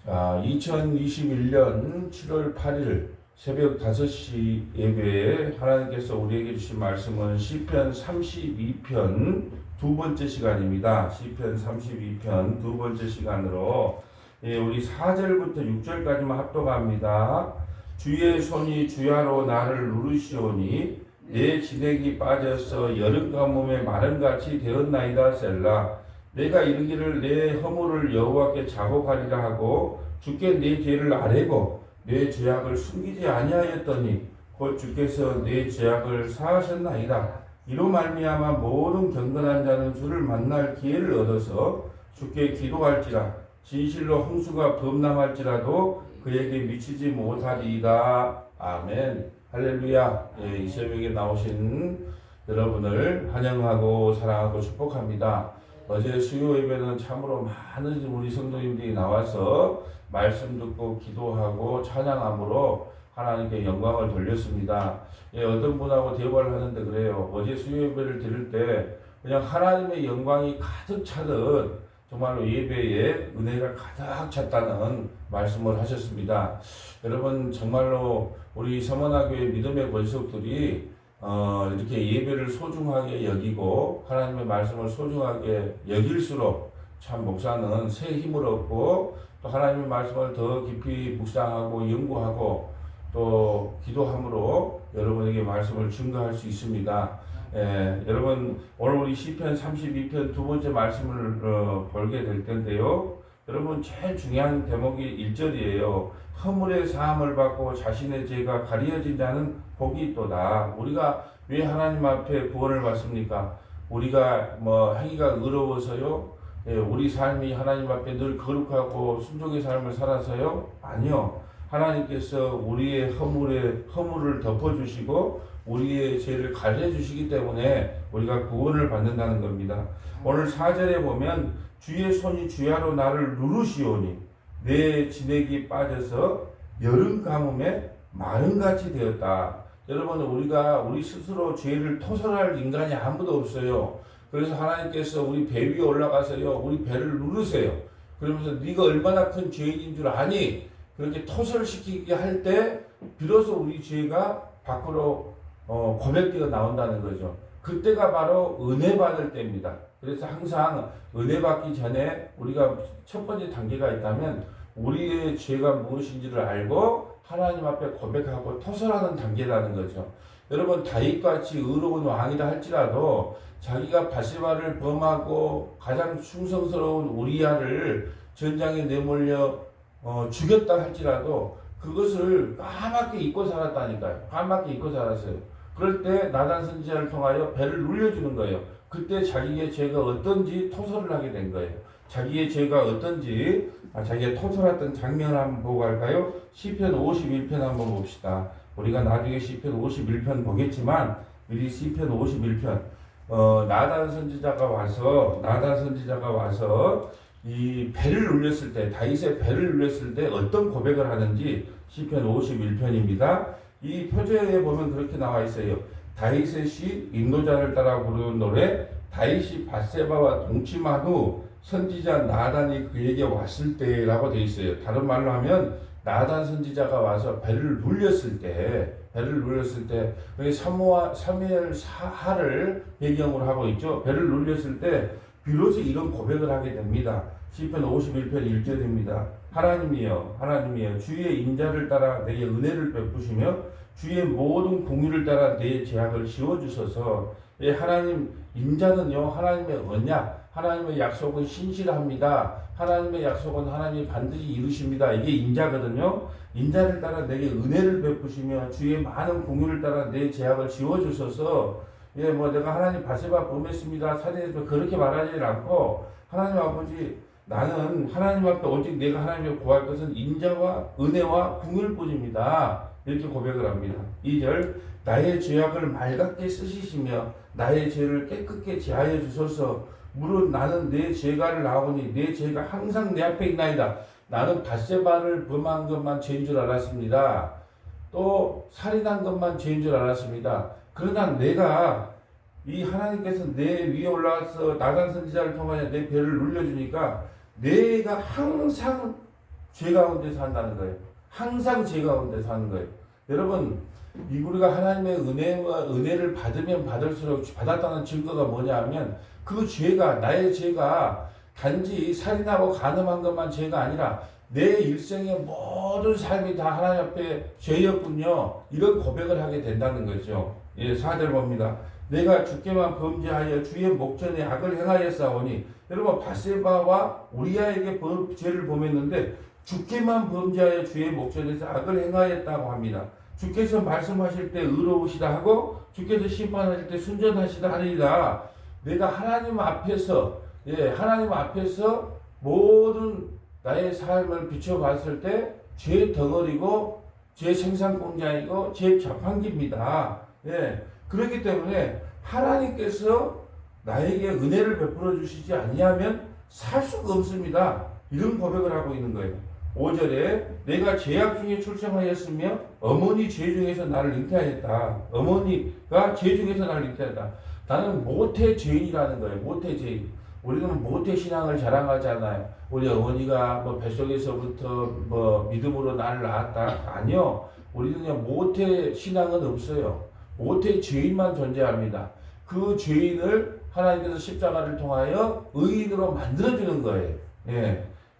자, 2021년 7월 8일 새벽 5시 예배에 하나님께서 우리에게 주신 말씀은 시편 32편 두 번째 시간입니다. 시편 32편 두 번째 시간으로 우리 4절부터 6절까지만 합독합니다. 주의 손이 주야로 나를 누르시오니 내 진액이 빠져서 여름 가뭄에 마른같이 되었나이다. 셀라. 내가 이르기를 내 허물을 여호와께 자복하리라 하고 주께 내 죄를 아뢰고 내 죄악을 숨기지 아니하였더니 곧 주께서 내 죄악을 사하셨나이다. 이로 말미암아 모든 경건한 자는 주를 만날 기회를 얻어서 주께 기도할지라. 진실로 홍수가 범람할지라도 그에게 미치지 못하리이다. 아멘. 할렐루야. 이 새벽에 나오신 여러분을 환영하고 사랑하고 축복합니다. 어제 수요 예배는 참으로 많은 우리 성도님들이 나와서 말씀 듣고 기도하고 찬양함으로 하나님께 영광을 돌렸습니다. 어떤 분하고 대화를 하는데 그래요. 어제 수요 예배를 드릴 때 그냥 하나님의 영광이 가득 차듯 정말로 예배에 은혜가 가득 찼다는 말씀을 하셨습니다. 여러분 정말로 우리 서머나교회 믿음의 권속들이 이렇게 예배를 소중하게 여기고 하나님의 말씀을 소중하게 여길수록 참 목사는 새 힘을 얻고 또 하나님의 말씀을 더 깊이 묵상하고 연구하고 또 기도함으로 여러분에게 말씀을 증거할 수 있습니다. 여러분 오늘 우리 시편 32편 두 번째 말씀을 보게 될 텐데요. 여러분 제일 중요한 대목이 1절이에요. 허물의 사함을 받고 자신의 죄가 가려진 자는 복이 있도다. 우리가 왜 하나님 앞에 구원을 받습니까? 우리가 행위가 의로워서요? 우리 삶이 하나님 앞에 늘 거룩하고 순종의 삶을 살아서요? 아니요. 하나님께서 우리의 허물을 덮어주시고 우리의 죄를 가려주시기 때문에 우리가 구원을 받는다는 겁니다. 오늘 4절에 보면 주의 손이 주야로 나를 누르시오니 내 진액이 빠져서 여름 가뭄에 마른같이 되었다. 여러분 우리 스스로 죄를 토설할 인간이 아무도 없어요. 그래서 하나님께서 우리 배 위에 올라가서요 우리 배를 누르세요. 그러면서 네가 얼마나 큰 죄인인 줄 아니? 그렇게 토설시키게 할 때 비로소 우리 죄가 밖으로 고백되어 나온다는 거죠. 그때가 바로 은혜 받을 때입니다. 그래서 항상 은혜 받기 전에 우리가 첫 번째 단계가 있다면 우리의 죄가 무엇인지를 알고 하나님 앞에 고백하고 토설하는 단계라는 거죠. 여러분 다윗같이 의로운 왕이라 할지라도 자기가 바세바를 범하고 가장 충성스러운 우리야를 전장에 내몰려 죽였다 할지라도 그것을 까맣게 잊고 살았다니까요. 까맣게 잊고 살았어요. 그럴 때 나단 선지자를 통하여 배를 눌려주는 거예요. 그때 자기의 죄가 어떤지 토설을 하게 된 거예요. 자기의 죄가 어떤지 자기가 토설했던 장면을 한번 보고 갈까요? 시편 51편 한번 봅시다. 우리가 나중에 시편 51편 보겠지만 미리 시편 51편 나단 선지자가 와서 이 배를 눌렸을 때 다윗의 배를 눌렸을 때 어떤 고백을 하는지 시편 51편입니다. 이 표제에 보면 그렇게 나와 있어요. 다윗의 시 인도자를 따라 부르는 노래 다윗이 바세바와 동침한 후 선지자 나단이 그에게 왔을 때라고 되어 있어요. 다른 말로 하면 나단 선지자가 와서 배를 눌렸을 때 사무엘 하를 배경으로 하고 있죠. 배를 눌렸을 때 비로소 이런 고백을 하게 됩니다. 시편 51편 1절입니다. 하나님이여 주의 인자를 따라 내게 은혜를 베푸시며 주의 모든 공의를 따라 내 죄악을 지워주소서. 하나님 인자는요 하나님의 언약 하나님의 약속은 신실합니다. 하나님의 약속은 하나님이 반드시 이루십니다. 이게 인자거든요. 인자를 따라 내게 은혜를 베푸시며 주의 많은 공의를 따라 내 죄악을 지워주소서. 내가 하나님 바세바 범했습니다. 살인했습니다. 그렇게 말하지 않고 하나님 아버지 나는 하나님 앞에 오직 내가 하나님을 구할 것은 인자와 은혜와 궁율 뿐입니다. 이렇게 고백을 합니다. 2절 나의 죄악을 맑게 쓰시시며 나의 죄를 깨끗게 제하여 주소서. 물론 나는 내 죄가를 나오니 내 죄가 항상 내 앞에 있나이다. 나는 바세바를 범한 것만 죄인 줄 알았습니다. 또 살인한 것만 죄인 줄 알았습니다. 그러나 내가 이 하나님께서 내 위에 올라와서 나단 선지자를 통하여 내 배를 눌려주니까 내가 항상 죄 가운데 산다는 거예요. 항상 죄 가운데 사는 거예요. 여러분, 우리가 하나님의 은혜를 받으면 받을수록 받았다는 증거가 뭐냐 하면 그 죄가, 나의 죄가 단지 살인하고 간음한 것만 죄가 아니라 내 일생의 모든 삶이 다 하나님 앞에 죄였군요. 이런 고백을 하게 된다는 거죠. 예, 4절 봅니다. 내가 주께만 범죄하여 주의 목전에 악을 행하였사오니, 여러분 바세바와 우리아에게 죄를 범했는데 주께만 범죄하여 주의 목전에서 악을 행하였다고 합니다. 주께서 말씀하실 때 의로우시다 하고 주께서 심판하실 때 순전하시다 하리라. 내가 하나님 앞에서, 하나님 앞에서 모든 나의 삶을 비춰봤을 때 죄 덩어리고 죄 생산공장이고 죄 자판기입니다. 그렇기 때문에 하나님께서 나에게 은혜를 베풀어 주시지 아니하면 살 수가 없습니다. 이런 고백을 하고 있는 거예요. 5절에 내가 죄악 중에 출생하였으며 어머니 죄 중에서 나를 잉태하였다. 어머니가 죄 중에서 나를 잉태하였다. 나는 모태 죄인이라는 거예요. 모태 죄인. 우리는 모태 신앙을 자랑하잖아요. 우리 어머니가 뭐 뱃속에서부터 뭐 믿음으로 나를 낳았다. 아니요. 우리는 모태 신앙은 없어요. 모태 죄인만 존재합니다. 그 죄인을 하나님께서 십자가를 통하여 의인으로 만들어주는 거예요.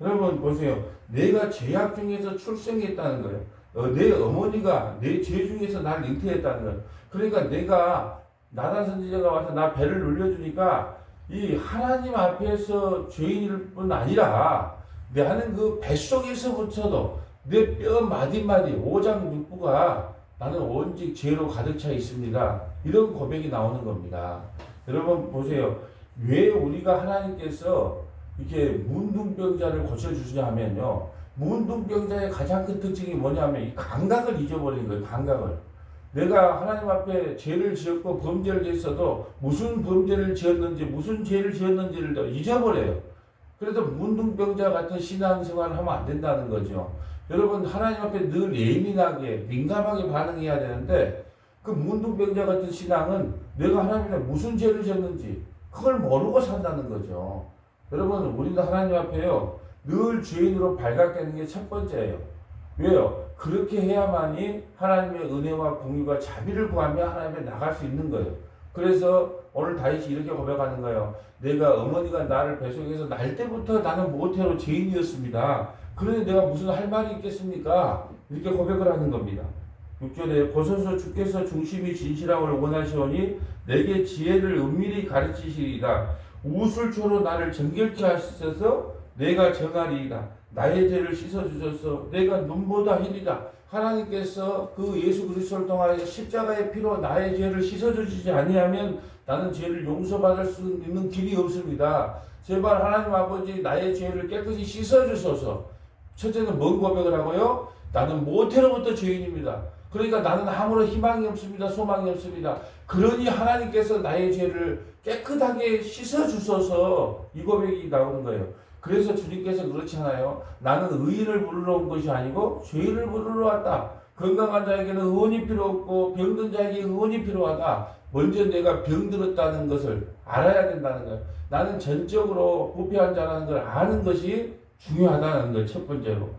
여러분 보세요. 내가 죄악 중에서 출생했다는 거예요. 내 어머니가 내 죄 중에서 나를 잉태했다는 거예요. 그러니까 내가 나단 선지자가 와서 나 배를 눌려주니까 이 하나님 앞에서 죄인일 뿐 아니라 나는 그 뱃속에서부터도 내 뼈 마디마디 오장육부가 나는 오직 죄로 가득 차 있습니다. 이런 고백이 나오는 겁니다. 여러분 보세요. 왜 우리가 하나님께서 이렇게 문둥병자를 고쳐주시냐 하면요. 문둥병자의 가장 큰 특징이 뭐냐면 이 감각을 잊어버린 거예요. 감각을. 내가 하나님 앞에 죄를 지었고 범죄를 했어도 무슨 범죄를 지었는지 무슨 죄를 지었는지를 잊어버려요. 그래서 문둥병자 같은 신앙생활을 하면 안 된다는 거죠. 여러분 하나님 앞에 늘 예민하게 민감하게 반응해야 되는데 그 문둥병자 같은 신앙은 내가 하나님 앞에 무슨 죄를 지었는지 그걸 모르고 산다는 거죠. 여러분 우리는 하나님 앞에요 늘 죄인으로 발각되는 게 첫 번째예요. 왜요? 그렇게 해야만이 하나님의 은혜와 공유가 자비를 구하며 하나님에 나갈 수 있는 거예요. 그래서 오늘 다윗이 이렇게 고백하는 거예요. 내가 어머니가 나를 뱃속에서 날 때부터 나는 모태로 죄인이었습니다. 그러니 내가 무슨 할 말이 있겠습니까? 이렇게 고백을 하는 겁니다. 6절에 보소서 주께서 중심이 진실함을 원하시오니 내게 지혜를 은밀히 가르치시리이다. 우술초로 나를 정결케 하셔서 내가 정하리이다. 나의 죄를 씻어주셔서 내가 눈보다 희리다. 하나님께서 그 예수 그리스도를 통하여 십자가의 피로 나의 죄를 씻어주시지 아니하면 나는 죄를 용서받을 수 있는 길이 없습니다. 제발 하나님 아버지 나의 죄를 깨끗이 씻어주소서. 첫째는 뭔 고백을 하고요? 나는 모태로부터 죄인입니다. 그러니까 나는 아무런 희망이 없습니다. 소망이 없습니다. 그러니 하나님께서 나의 죄를 깨끗하게 씻어주소서. 이 고백이 나오는 거예요. 그래서 주님께서 그렇잖아요. 나는 의인을 부르러 온 것이 아니고 죄인을 부르러 왔다. 건강한 자에게는 의원이 필요 없고 병든 자에게 의원이 필요하다. 먼저 내가 병들었다는 것을 알아야 된다는 거예요. 나는 전적으로 부패한 자라는 걸 아는 것이 중요하다는 거예요. 첫 번째로.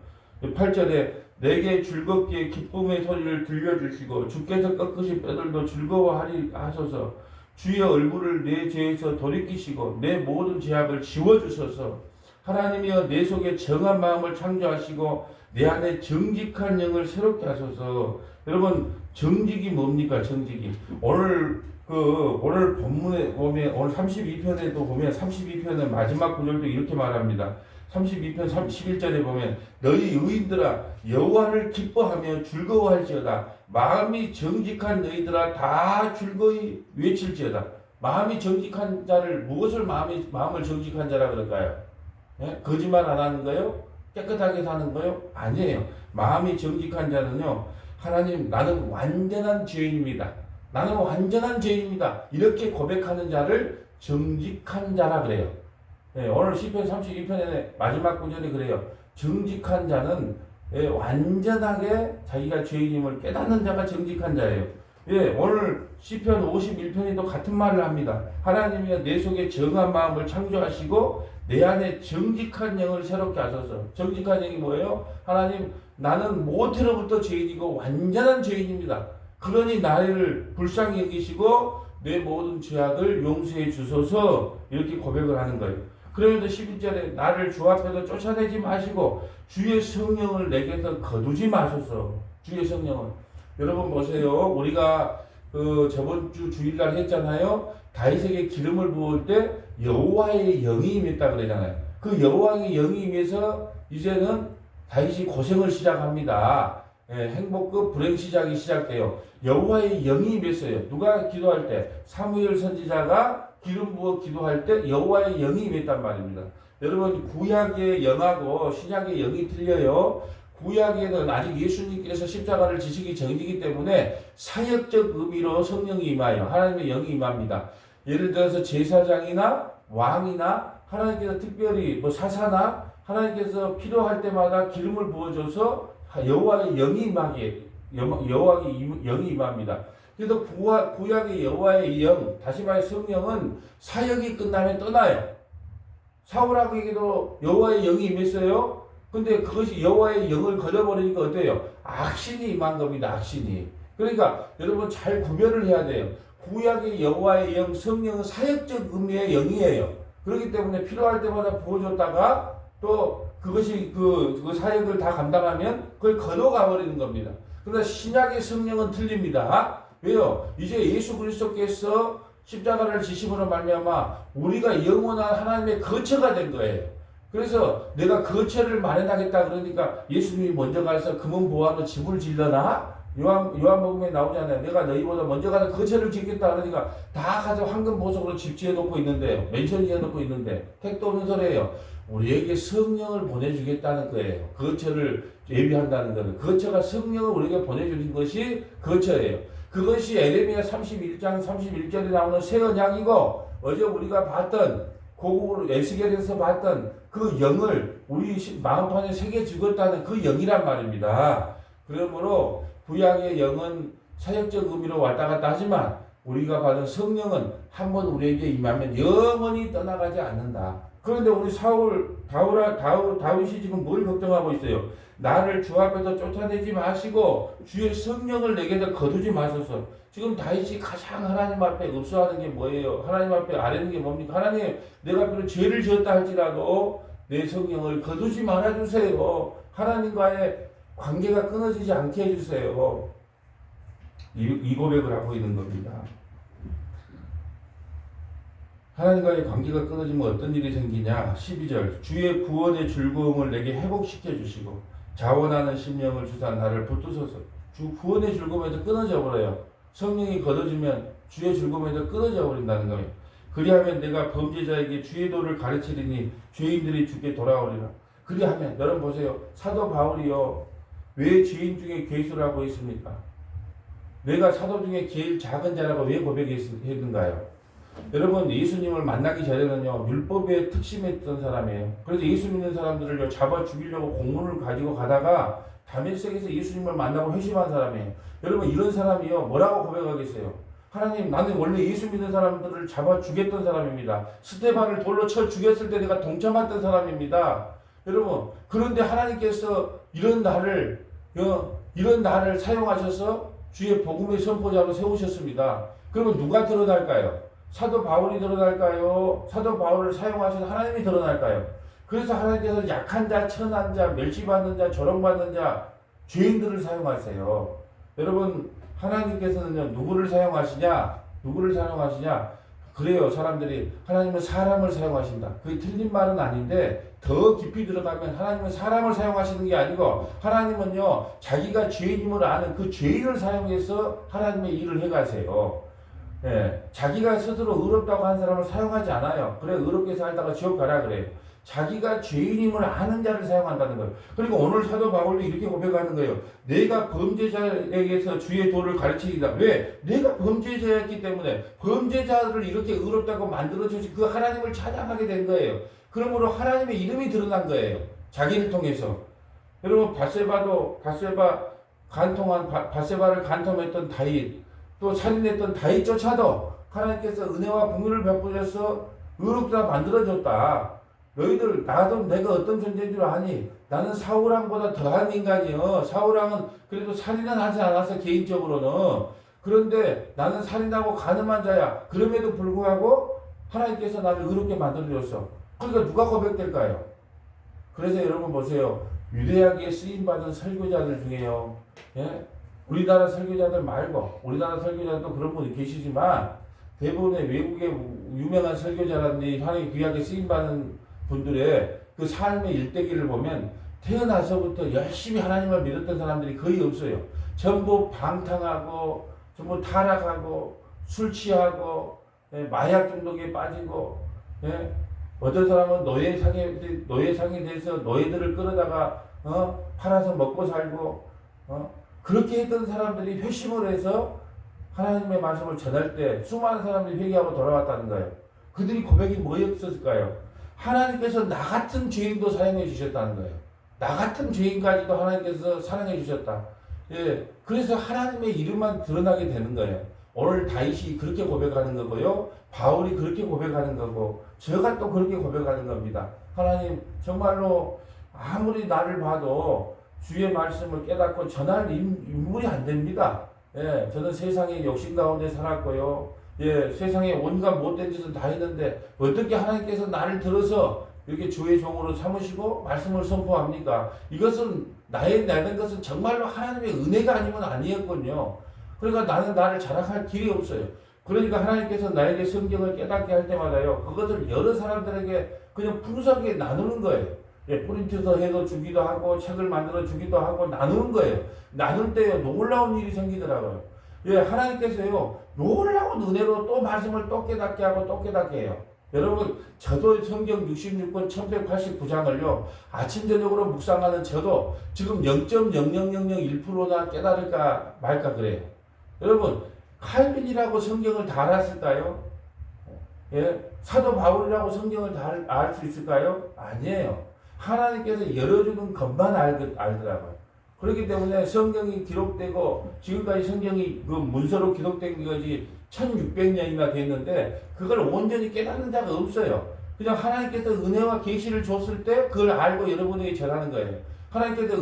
8절에 내게 즐겁게 기쁨의 소리를 들려주시고 주께서 꺾으신 뼈들도 즐거워하리 하소서. 주의 얼굴을 내 죄에서 돌이키시고 내 모든 죄악을 지워주소서. 하나님이여 내 속에 정한 마음을 창조하시고 내 안에 정직한 영을 새롭게 하소서. 여러분 정직이 뭡니까? 정직이 오늘 본문에 보면 오늘 32편에도 보면 32편의 마지막 구절도 이렇게 말합니다. 32편 11절에 보면 너희 의인들아 여호와를 기뻐하며 즐거워할지어다. 마음이 정직한 너희들아 다 즐거이 외칠지어다. 마음이 정직한 자를 무엇을 마음을 정직한 자라 그럴까요? 거짓말 안 하는 거요? 깨끗하게 사는 거요? 아니에요. 마음이 정직한 자는요. 하나님 나는 완전한 죄인입니다. 나는 완전한 죄인입니다. 이렇게 고백하는 자를 정직한 자라 그래요. 오늘 시편 32편의 마지막 구절이 그래요. 정직한 자는 완전하게 자기가 죄인임을 깨닫는 자가 정직한 자예요. 예, 오늘 시편 51편에도 같은 말을 합니다. 하나님이 내 속에 정한 마음을 창조하시고 내 안에 정직한 영을 새롭게 하소서. 정직한 영이 뭐예요? 하나님, 나는 모태로부터 죄인이고 완전한 죄인입니다. 그러니 나를 불쌍히 여기시고 내 모든 죄악을 용서해 주소서. 이렇게 고백을 하는 거예요. 그러면서 11절에 나를 주 앞에서 쫓아내지 마시고 주의 성령을 내게서 거두지 마소서. 주의 성령을. 여러분 보세요. 우리가 저번 주 주일날 했잖아요. 다윗에게 기름을 부을 때 여호와의 영이 임했다 그러잖아요. 그 여호와의 영이 임해서 이제는 다윗이 고생을 시작합니다. 예, 행복급 불행 시작이 시작돼요. 여호와의 영이 임했어요. 누가 기도할 때? 사무엘 선지자가 기름 부어 기도할 때 여호와의 영이 임했단 말입니다. 여러분 구약의 영하고 신약의 영이 틀려요. 구약에는 아직 예수님께서 십자가를 지시기 전이기 때문에 사역적 의미로 성령이 임하여 하나님의 영이 임합니다. 예를 들어서 제사장이나 왕이나 하나님께서 특별히 사사나 하나님께서 필요할 때마다 기름을 부어줘서 여호와의 영이 임하게 여호와의 영이 임합니다. 그래서 구약의 여호와의 영, 다시 말해 성령은 사역이 끝나면 떠나요. 사울에게도 여호와의 영이 임했어요. 근데 그것이 여호와의 영을 거둬버리니까 어때요? 악신이 임한 겁니다. 악신이. 그러니까 여러분 잘 구별을 해야 돼요. 구약의 여호와의 영, 성령은 사역적 의미의 영이에요. 그렇기 때문에 필요할 때마다 부어줬다가 또 그것이 그 사역을 다 감당하면 그걸 거둬가 버리는 겁니다. 그러나 신약의 성령은 틀립니다. 왜요? 이제 예수 그리스도께서 십자가를 지심으로 말미암아 우리가 영원한 하나님의 거처가 된 거예요. 그래서 내가 거처를 마련하겠다 그러니까 예수님이 먼저 가서 금은 보화로 집을 질러나? 요한복음에 나오잖아요. 내가 너희보다 먼저 가서 거처를 짓겠다 그러니까 다 가서 황금 보석으로 집 지어놓고 있는데요. 맨션 지어놓고 있는데 택도 없는 소리예요. 우리에게 성령을 보내주겠다는 거예요. 거처를 예비한다는 거는. 거처가 성령을 우리에게 보내주는 것이 거처예요. 그것이 에레미야 31장 31절에 나오는 새 언약이고 어제 우리가 봤던 고국으로 에스겔에서 봤던 그 영을 우리 마음판에 새겨 죽었다는 그 영이란 말입니다. 그러므로 구약의 영은 사역적 의미로 왔다 갔다 하지만 우리가 받은 성령은 한번 우리에게 임하면 영원히 떠나가지 않는다. 그런데 우리 다윗이 지금 뭘 걱정하고 있어요? 나를 주 앞에서 쫓아내지 마시고 주의 성령을 내게서 거두지 마소서. 지금 다윗이 가장 하나님 앞에 읍소하는 게 뭐예요? 하나님 앞에 아뢰는 게 뭡니까? 하나님, 내가 비록 죄를 지었다 할지라도 내 성령을 거두지 말아주세요. 하나님과의 관계가 끊어지지 않게 해주세요. 이 고백을 하고 있는 겁니다. 하나님과의 관계가 끊어지면 어떤 일이 생기냐? 12절 주의 구원의 즐거움을 내게 회복시켜 주시고 자원하는 심령을 주사 나를 붙드소서. 주 구원의 즐거움에서 끊어져 버려요. 성령이 거둬지면 주의 즐거움에서 끊어져 버린다는 거예요. 그리하면 내가 범죄자에게 주의 도를 가르치리니 죄인들이 주께 돌아오리라. 그리하면 여러분 보세요. 사도 바울이요. 왜 죄인 중에 괴수를 하고 있습니까? 내가 사도 중에 제일 작은 자라고 왜 고백했는가요? 여러분 예수님을 만나기 전에는요 율법에 특심했던 사람이에요. 그래서 예수 믿는 사람들을 잡아 죽이려고 공문을 가지고 가다가 다메섹에서 예수님을 만나고 회심한 사람이에요. 여러분 이런 사람이요 뭐라고 고백하겠어요? 하나님, 나는 원래 예수 믿는 사람들을 잡아 죽였던 사람입니다. 스테반을 돌로 쳐 죽였을 때 내가 동참했던 사람입니다. 여러분 그런데 하나님께서 이런 나를 사용하셔서 주의 복음의 선포자로 세우셨습니다. 그러면 누가 드러날까요? 사도 바울이 드러날까요? 사도 바울을 사용하신 하나님이 드러날까요? 그래서 하나님께서 약한 자, 천한 자, 멸시받는 자, 조롱받는 자, 죄인들을 사용하세요. 여러분 하나님께서는요 누구를 사용하시냐? 그래요. 사람들이 하나님은 사람을 사용하신다. 그게 틀린 말은 아닌데 더 깊이 들어가면 하나님은 사람을 사용하시는 게 아니고 하나님은요 자기가 죄인임을 아는 그 죄인을 사용해서 하나님의 일을 해가세요. 예, 자기가 스스로 의롭다고 한 사람을 사용하지 않아요. 그래 의롭게 살다가 지옥 가라 그래요. 자기가 죄인임을 아는 자를 사용한다는 거예요. 그리고 오늘 사도 바울도 이렇게 고백하는 거예요. 내가 범죄자에게서 주의 도를 가르치리다. 왜? 내가 범죄자였기 때문에 범죄자를 이렇게 의롭다고 만들어주신 그 하나님을 찬양하게 된 거예요. 그러므로 하나님의 이름이 드러난 거예요. 자기를 통해서. 여러분 바세바를 간통했던 다윗. 또 살인했던 다윗조차도 하나님께서 은혜와 공유를 베풀어서 의롭다 만들어줬다. 너희들 나도 내가 어떤 존재인 줄 아니? 나는 사울왕보다 더한 인간이요. 사울왕은 그래도 살인은 하지 않았어, 개인적으로는. 그런데 나는 살인하고 가늠한 자야. 그럼에도 불구하고 하나님께서 나를 의롭게 만들어줬어. 그러니까 누가 고백될까요? 그래서 여러분 보세요. 위대하게 쓰임받은 설교자들 중에요. 예? 우리나라 설교자들 말고, 우리나라 설교자들도 그런 분이 계시지만, 대부분의 외국의 유명한 설교자라든지 하나님 귀하게 쓰임받는 분들의 그 삶의 일대기를 보면 태어나서부터 열심히 하나님을 믿었던 사람들이 거의 없어요. 전부 방탕하고, 전부 타락하고, 술 취하고, 예, 마약 중독에 빠지고, 예? 어떤 사람은 노예상이 돼서 노예들을 끌어다가 팔아서 먹고 살고 그렇게 했던 사람들이 회심을 해서 하나님의 말씀을 전할 때 수많은 사람들이 회개하고 돌아왔다는 거예요. 그들이 고백이 뭐였을까요? 하나님께서 나 같은 죄인도 사용해 주셨다는 거예요. 나 같은 죄인까지도 하나님께서 사랑해 주셨다. 예, 그래서 하나님의 이름만 드러나게 되는 거예요. 오늘 다윗이 그렇게 고백하는 거고요. 바울이 그렇게 고백하는 거고 제가 또 그렇게 고백하는 겁니다. 하나님 정말로 아무리 나를 봐도 주의 말씀을 깨닫고 전할 인물이 안 됩니다. 예, 저는 세상의 욕심 가운데 살았고요. 예, 세상에 온갖 못된 짓을 다 했는데 어떻게 하나님께서 나를 들어서 이렇게 주의 종으로 삼으시고 말씀을 선포합니까? 이것은 내는 것은 정말로 하나님의 은혜가 아니면 아니었군요. 그러니까 나는 나를 자랑할 길이 없어요. 그러니까 하나님께서 나에게 성경을 깨닫게 할 때마다요, 그것을 여러 사람들에게 그냥 풍성하게 나누는 거예요. 예, 프린트서 해서 주기도 하고, 책을 만들어 주기도 하고, 나누는 거예요. 나눌 때요, 놀라운 일이 생기더라고요. 예, 하나님께서요, 놀라운 은혜로 또 말씀을 또 깨닫게 하고, 또 깨닫게 해요. 여러분, 저도 성경 66권 1189장을요, 아침, 저녁으로 묵상하는 저도 지금 0.00001%나 깨달을까 말까 그래요. 여러분, 칼빈이라고 성경을 다 알았을까요? 예? 사도 바울이라고 성경을 다 알 수 있을까요? 아니에요. 하나님께서 열어주는 것만 알더라고요. 그렇기 때문에 성경이 기록되고 지금까지 성경이 그 문서로 기록된 것이 1600년이나 됐는데 그걸 온전히 깨닫는 자가 없어요. 그냥 하나님께서 은혜와 계시를 줬을 때 그걸 알고 여러분에게 전하는 거예요. 하나님께서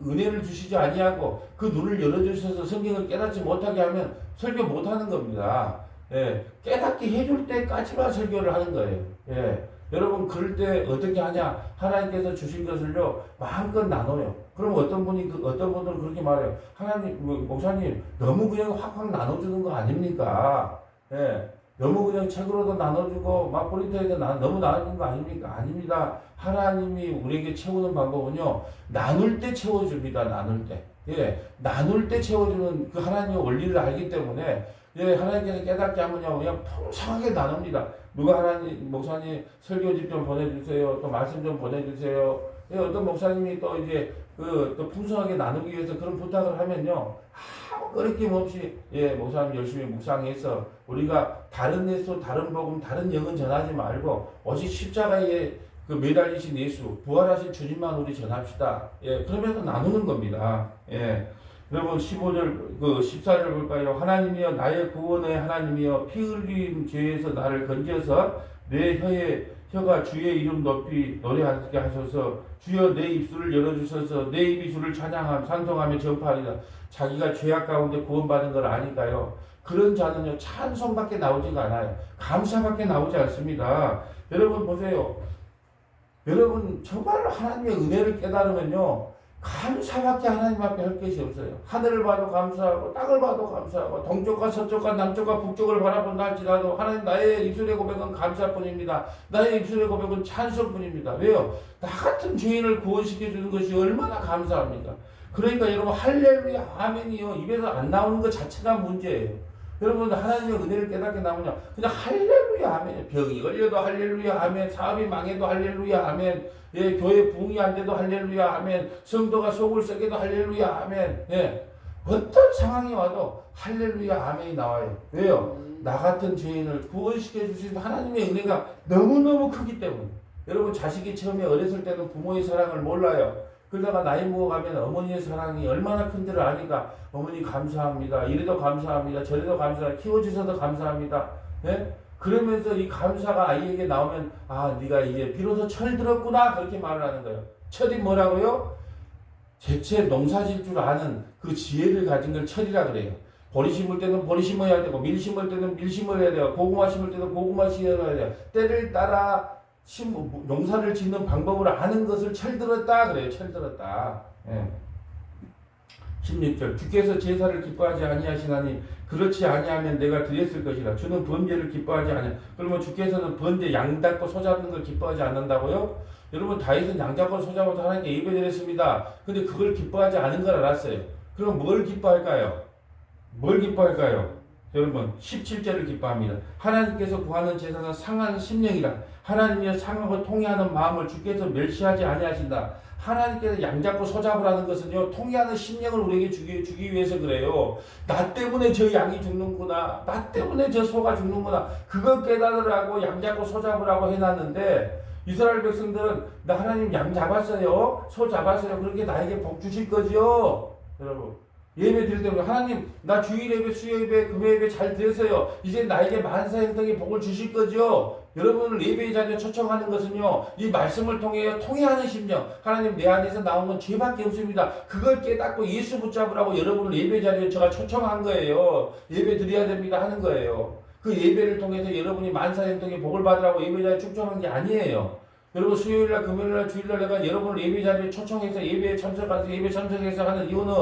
은혜를 주시지 아니하고 그 눈을 열어주셔서 성경을 깨닫지 못하게 하면 설교 못하는 겁니다. 예, 깨닫게 해줄 때까지만 설교를 하는 거예요. 예, 여러분 그럴 때 어떻게 하냐? 하나님께서 주신 것을요 마음껏 나눠요. 그럼 어떤 분들은 그렇게 말해요. 하나님, 목사님 너무 그냥 확확 나눠주는 거 아닙니까? 예. 너무 그냥 책으로도 나눠주고 막 프린터에도 너무 나눠주는 거 아닙니까? 아닙니다. 하나님이 우리에게 채우는 방법은요 나눌 때 채워줍니다. 나눌 때. 예, 나눌 때 채워주는 그 하나님의 원리를 알기 때문에 예, 하나님께서 깨닫게 하면요 그냥 풍성하게 나눕니다. 누가 하나님 목사님 설교집 좀 보내주세요. 또 말씀 좀 보내주세요. 예, 어떤 목사님이 또 이제 또 풍성하게 나누기 위해서 그런 부탁을 하면요 아무 거리낌 없이 예, 목사님 열심히 묵상해서 우리가 다른 예수, 다른 복음, 다른 영은 전하지 말고 오직 십자가에 그 매달리신 예수, 부활하신 주님만 우리 전합시다. 예, 그러면서 나누는 겁니다. 예. 여러분 15절, 14절 볼까요? 하나님이여 나의 구원의 하나님이여 피 흘린 죄에서 나를 건져서 내 혀가 주의 이름 높이 노래하게 하소서. 주여 내 입술을 열어주셔서 내 입이 주를 찬양함 찬송하며 전파하리라. 자기가 죄악 가운데 구원받은 걸 아니까요. 그런 자는요 찬송밖에 나오지가 않아요. 감사밖에 나오지 않습니다. 여러분 보세요. 여러분 정말로 하나님의 은혜를 깨달으면요 감사밖에 하나님 앞에 할 것이 없어요. 하늘을 봐도 감사하고 땅을 봐도 감사하고 동쪽과 서쪽과 남쪽과 북쪽을 바라본다 할지라도 하나님 나의 입술의 고백은 감사뿐입니다. 나의 입술의 고백은 찬송뿐입니다. 왜요? 나 같은 죄인을 구원시켜 주는 것이 얼마나 감사합니까? 그러니까 여러분 할렐루야 아멘이요 입에서 안 나오는 것 자체가 문제예요. 여러분 하나님의 은혜를 깨닫게 나오냐 그냥 할렐루야 아멘. 병이 걸려도 할렐루야 아멘. 사업이 망해도 할렐루야 아멘. 예, 교회 부흥이 안 돼도 할렐루야 아멘. 성도가 속을 썩여도 할렐루야 아멘. 예, 어떤 상황이 와도 할렐루야 아멘이 나와요. 왜요? 나 같은 죄인을 구원시켜 주신 하나님의 은혜가 너무너무 크기 때문에. 여러분 자식이 처음에 어렸을 때는 부모의 사랑을 몰라요. 그러다가 나이 먹어가면 어머니의 사랑이 얼마나 큰지를 아니까 어머니 감사합니다. 이래도 감사합니다. 저래도 감사합니다. 키워주셔서 감사합니다. 예? 그러면서 이 감사가 아이에게 나오면 아 네가 이제 비로소 철들었구나 그렇게 말을 하는 거예요. 철이 뭐라고요? 대체 농사질 줄 아는 그 지혜를 가진 걸 철이라 그래요. 보리 심을 때는 보리 심어야 되고 밀 심을 때는 밀 심어야 돼요. 고구마 심을 때는 고구마 심어야 돼요. 때를 따라 농사를 짓는 방법을 아는 것을 철들었다 그래요. 철들었다. 예. 16절 주께서 제사를 기뻐하지 아니하시나니 그렇지 아니하면 내가 드렸을 것이라. 주는 번제를 기뻐하지 아니하. 그러면 주께서는 번제 양 잡고 소 잡는 걸 기뻐하지 않는다고요? 여러분 다윗은 양 잡고 소 잡아서 하나님께 예배드렸습니다. 근데 그걸 기뻐하지 않은 걸 알았어요. 그럼 뭘 기뻐할까요? 뭘 기뻐할까요? 여러분 17절을 기뻐합니다. 하나님께서 구하는 제사는 상한 심령이라. 하나님이여 상하고 통회하는 마음을 주께서 멸시하지 아니하신다. 하나님께서 양 잡고 소 잡으라는 것은요 통회하는 심령을 우리에게 주기 위해서 그래요. 나 때문에 저 양이 죽는구나. 나 때문에 저 소가 죽는구나. 그걸 깨달으라고 양 잡고 소 잡으라고 해놨는데 이스라엘 백성들은 나 하나님 양 잡았어요. 소 잡았어요. 그렇게 나에게 복 주실 거죠. 여러분 예배 드릴 때 하나님 나 주일 예배 수요 예배 금요 예배 잘 드렸어요. 이제 나에게 만사형통의 복을 주실 거죠. 여러분을 예배의 자리에 초청하는 것은요 이 말씀을 통해 통회하는 심령 하나님 내 안에서 나온 건 죄밖에 없습니다. 그걸 깨닫고 예수 붙잡으라고 여러분을 예배 자리에 제가 초청한 거예요. 예배 드려야 됩니다 하는 거예요. 그 예배를 통해서 여러분이 만사형통의 복을 받으라고 예배 자리에 초청한 게 아니에요. 여러분 수요일날 금요일날 주일날 내가 여러분을 예배 자리에 초청해서 예배에 참석해서 예배 참석해서 하는 이유는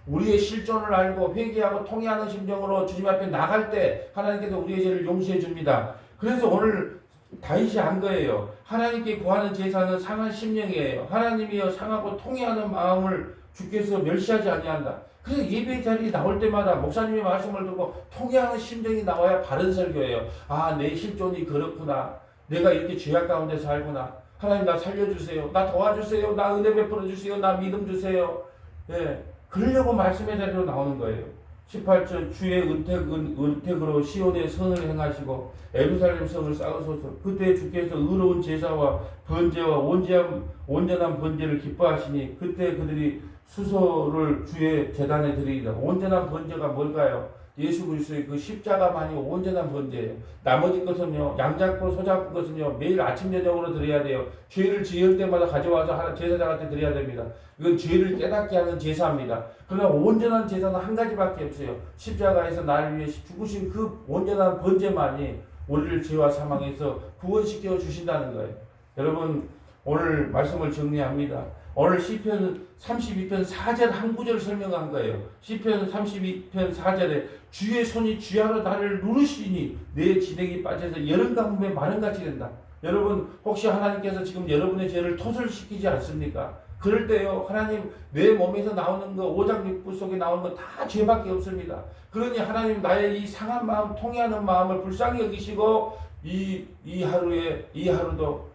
우리의 실존을 알고 회개하고 통회하는 심정으로 주님 앞에 나갈 때 하나님께서 우리의 죄를 용서해 줍니다. 그래서 오늘 다윗이 한 거예요. 하나님께 구하는 제사는 상한 심령이에요. 하나님이여 상하고 통회하는 마음을 주께서 멸시하지 아니한다. 그래서 예배 자리에 나올 때마다 목사님의 말씀을 듣고 통회하는 심정이 나와야 바른 설교예요. 아, 내 실존이 그렇구나. 내가 이렇게 죄악 가운데 살구나. 하나님 나 살려주세요. 나 도와주세요. 나 은혜 베풀어 주세요. 나 믿음 주세요. 예. 그러려고 말씀의 자리로 나오는 거예요. 18절 주의 은택으로 시온의 선을 행하시고 예루살렘 성을 쌓으소서. 그때 주께서 의로운 제사와 번제와 온전한 번제를 기뻐하시니 그때 그들이 수소를 주의 제단에 드리리라. 온전한 번제가 뭘까요? 예수 그리스도의 그 십자가만이 온전한 번제예요. 나머지 것은요, 양 잡고 소 잡은 것은요, 매일 아침 저녁으로 드려야 돼요. 죄를 지을 때마다 가져와서 제사장한테 드려야 됩니다. 이건 죄를 깨닫게 하는 제사입니다. 그러나 온전한 제사는 한 가지밖에 없어요. 십자가에서 나를 위해 죽으신 그 온전한 번제만이 우리를 죄와 사망에서 구원시켜 주신다는 거예요. 여러분 오늘 말씀을 정리합니다. 오늘 시편 32편 4절 한 구절 설명한 거예요. 시편 32편 4절에 주의 손이 쥐하로 나를 누르시니 내 진액이 빠져서 여름 가뭄에 마른같이 된다. 여러분 혹시 하나님께서 지금 여러분의 죄를 토설시키지 않습니까? 그럴 때요 하나님 내 몸에서 나오는 거 오장육부 속에 나오는 거 다 죄밖에 없습니다. 그러니 하나님 나의 이 상한 마음 통해하는 마음을 불쌍히 여기시고 이 하루도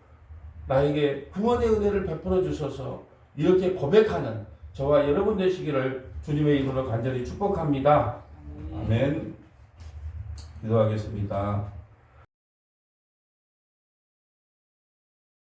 나에게 구원의 은혜를 베풀어 주셔서 이렇게 고백하는 저와 여러분 되시기를 주님의 이름으로 간절히 축복합니다. 아멘. 기도하겠습니다.